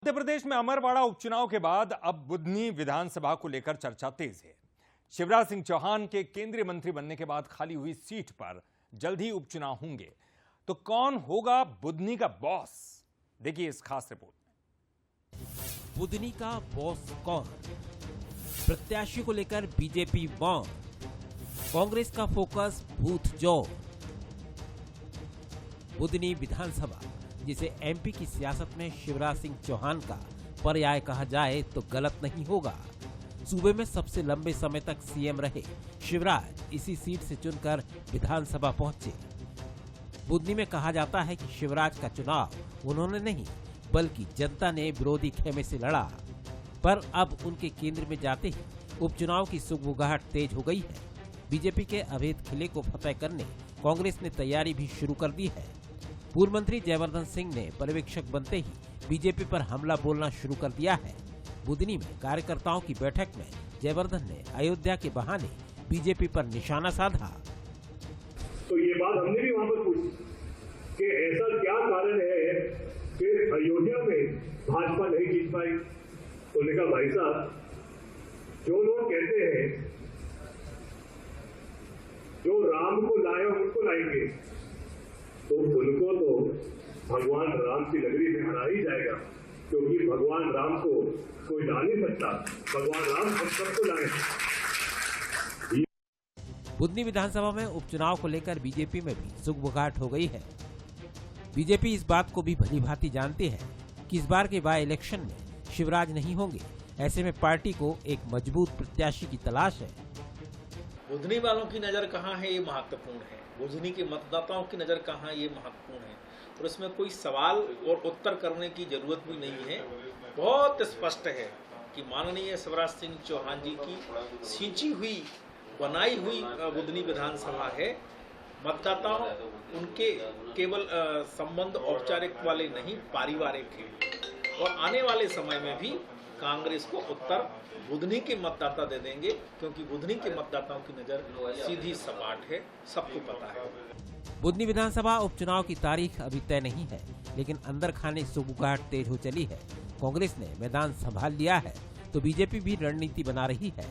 मध्य प्रदेश में अमरवाड़ा उपचुनाव के बाद अब बुधनी विधानसभा को लेकर चर्चा तेज है। शिवराज सिंह चौहान के केंद्रीय मंत्री बनने के बाद खाली हुई सीट पर जल्द ही उपचुनाव होंगे, तो कौन होगा बुधनी का बॉस? देखिए इस खास रिपोर्ट में। बुधनी का बॉस कौन? प्रत्याशी को लेकर बीजेपी मौन, कांग्रेस का फोकस बूथ जोर। बुधनी विधानसभा, जिसे एमपी की सियासत में शिवराज सिंह चौहान का पर्याय कहा जाए तो गलत नहीं होगा। सूबे में सबसे लंबे समय तक सीएम रहे शिवराज इसी सीट से चुनकर विधानसभा पहुंचे। बुधनी में कहा जाता है कि शिवराज का चुनाव उन्होंने नहीं बल्कि जनता ने विरोधी खेमे से लड़ा, पर अब उनके केंद्र में जाते ही उपचुनाव की सुगबुगाहट तेज हो गई है। बीजेपी के अवैध किले को फतेह करने कांग्रेस ने तैयारी भी शुरू कर दी है। पूर्व मंत्री जयवर्धन सिंह ने पर्यवेक्षक बनते ही बीजेपी पर हमला बोलना शुरू कर दिया है। बुधनी में कार्यकर्ताओं की बैठक में जयवर्धन ने अयोध्या के बहाने बीजेपी पर निशाना साधा। तो ये बात हमने भी वहां पर पूछी कि ऐसा क्या कारण है कि अयोध्या में भाजपा नहीं जीत पाई। तो उन्होंने कहा, भाई साहब, जो लोग कहते हैं जो राम को लाए उनको लाएंगे, तो उनको तो भगवान राम की नगरी में हरा ही जाएगा, क्योंकि भगवान राम को कोई ला नहीं सकता। भगवान राम हम सबको लाए। बुधनी विधानसभा में उपचुनाव को लेकर बीजेपी में भी सुगबुगाहट हो गई है। बीजेपी इस बात को भी भलीभांति जानती है कि इस बार के बाय इलेक्शन में शिवराज नहीं होंगे। ऐसे में पार्टी को एक मजबूत प्रत्याशी की तलाश है। बुधनी वालों की नजर कहाँ है, ये महत्वपूर्ण है। बुधनी के मतदाताओं की नजर कहाँ, ये महत्वपूर्ण है। और इसमें कोई सवाल और उत्तर करने की जरूरत भी नहीं है। बहुत स्पष्ट है कि माननीय शिवराज सिंह चौहान जी की सींची हुई बनाई हुई बुधनी विधानसभा है। मतदाताओं उनके केवल संबंध औपचारिक वाले नहीं, पारिवारिक हैं। और आने वाले समय में भी कांग्रेस को उत्तर बुधनी के मतदाता दे देंगे, क्योंकि बुधनी के मतदाताओं की नजर सीधी सपाट है, सबको पता है। बुधनी विधानसभा उपचुनाव की तारीख अभी तय नहीं है, लेकिन अंदर खाने सुगबुगाहट तेज हो चली है। कांग्रेस ने मैदान संभाल लिया है तो बीजेपी भी रणनीति बना रही है।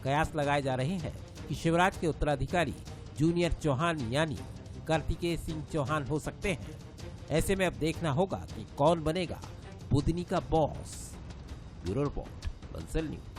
कयास लगाए जा रहे हैं कि शिवराज के उत्तराधिकारी जूनियर चौहान यानी कार्तिकेय सिंह चौहान हो सकते हैं। ऐसे में अब देखना होगा कि कौन बनेगा बुधनी का boss. Bureau report, Bansal news.